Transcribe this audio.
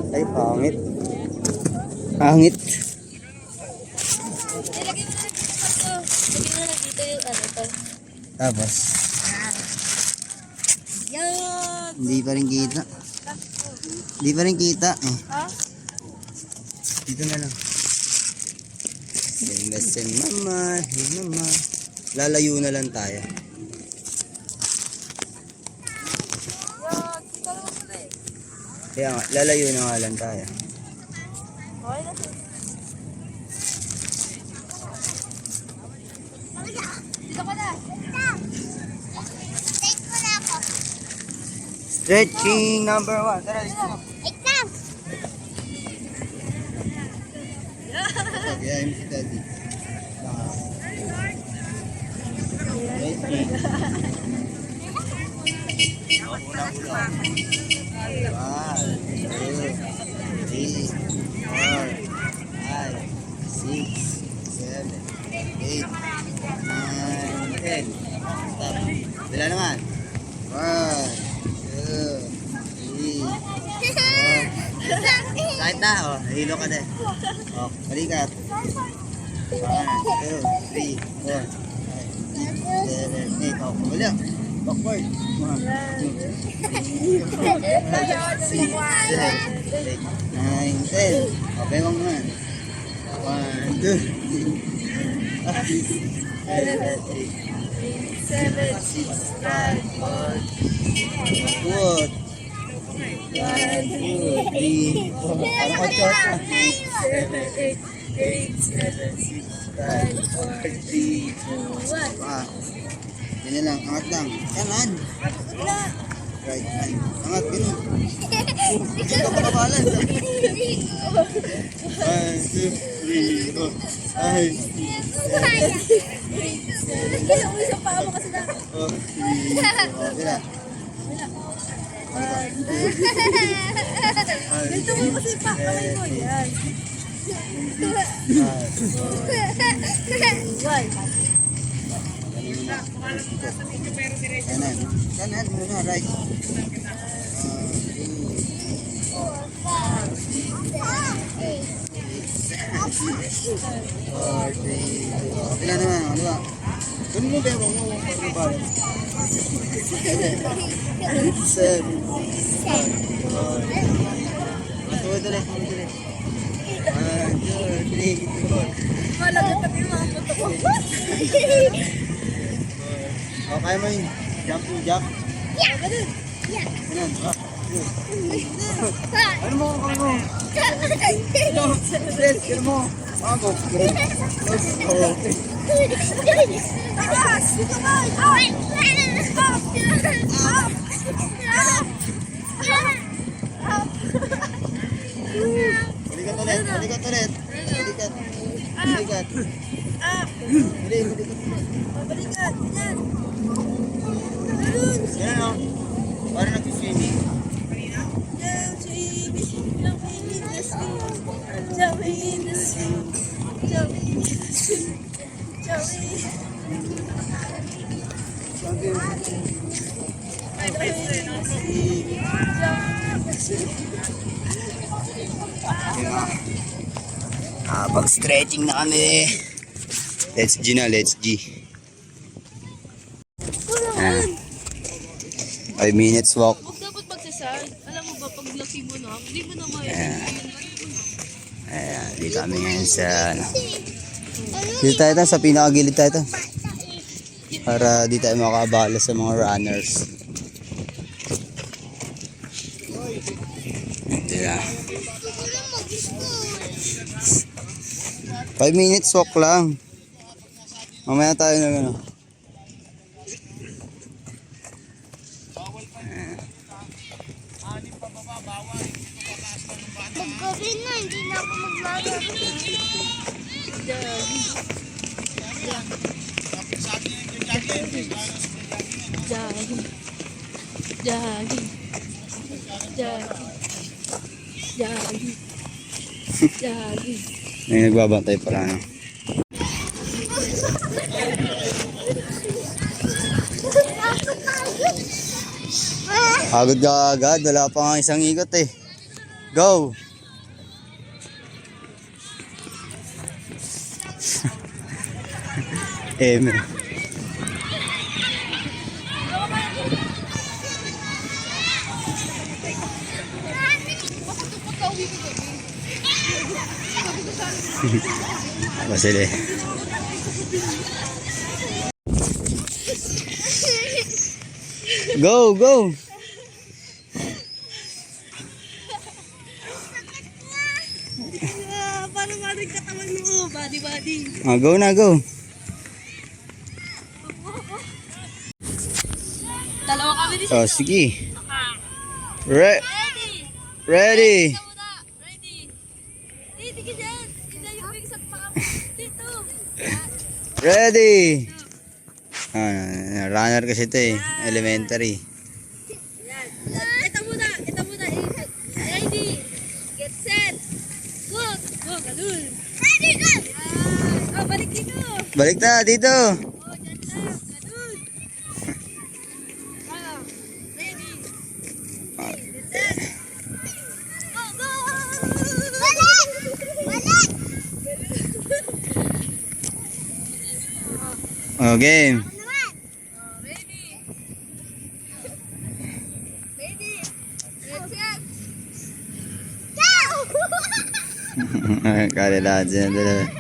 Ay, pangit. Pangit. Lagyan mo na dito yung ano to. Tapos, Yan! hindi pa rin kita. Hindi pa rin kita. Eh. Ha? Dito na lang. Listen, mama. Hey, mama. Lalayo na lang tayo. Yan! Kita naman pala eh. Kaya nga, lalayo na nga lang tayo. Okay na. Dito ka na. Take mo na ako. Stretching number 1. Tara, dito na. Ikaw! Yeah, I'm steady. Bila naman. 1, 2, 3. Kahit na, oh, hilo ka din. Oh, balikat. 1, 2, 3, 4, 5, 6, 7, 8. Oh, balik. Backward. 1, 2, 3, 4, 5, 6, 7, 8, 9, 10. Okay, wag naman. 1, 2, 7, 6, 5, 4, Good. 1, 2, 3, 4. Ano ka, Chot? 7, 8, 7, 6, 5, 4, 3, 2, 1. Ah. Ganyan lang. Angat lang. Kanan. Right hand. Angat. Ganyan. Hindi ka makabalance. 1, 2, 3, 4, 5, 6, 7, 8, 9, 10. Kaya mo isang paa mo kasi na. 4, 3, 4. Bila. Ganito mo kasi pa. Kamay mo. Yan. 1. Kanan. Kanan muna. Right. 4, 3, 4. Bila naman. Ano ba? Ganun mo ba? Huwag mo. Ano ba? 7. Tuwid ulit. 1, 2, 3, 4. Malagot na yung mga puto ko. Okay mo yun. Jump. Ganun. Ganun. Ano mo? Stress. Ganun mo. Ako. Taas! Kamay! Balikat ulit. Balikat. Balikat. Balikat! Yan! Yan o. Parang nag-swimming. Pag-stretching na kami. Let's G na, let's G. 5 minutes walk. Huwag dapat magsasad. Alam mo ba, pag laki mo na, hindi mo na Ayan, dito kami ngayon sa ano. Dito tayo sa pinakagilid tayo. Para di tayo makabala sa mga runners. Ito na. 5 minutes walk lang. Mamaya tayo na ano. Paggabi na, hindi na ako maglalaro. Jogging. May nagbabantay pala no. Pagod ka agad, wala pa nga isang ikot eh. Go! M. Basile. Go, go! Paano ba rin katawan mo? Body. Go na, go. Dalawa kami din. Oh, sige. Ready. Ready. Isa muna. Ready. Dito ka dyan. Hindi yung big sa paa. Dito. Ready. Runner kasi ito eh. Elementary. Yan. Ito muna. Ready. Get set. Go. Go, galul. Ready, go. Yan. Oh, balik dito. Balik na, dito. Oh, dyan na. Galul. Ready. Get set. Go, go. Balik. Oh, game. Ready. Get set. Go. Kalila dyan.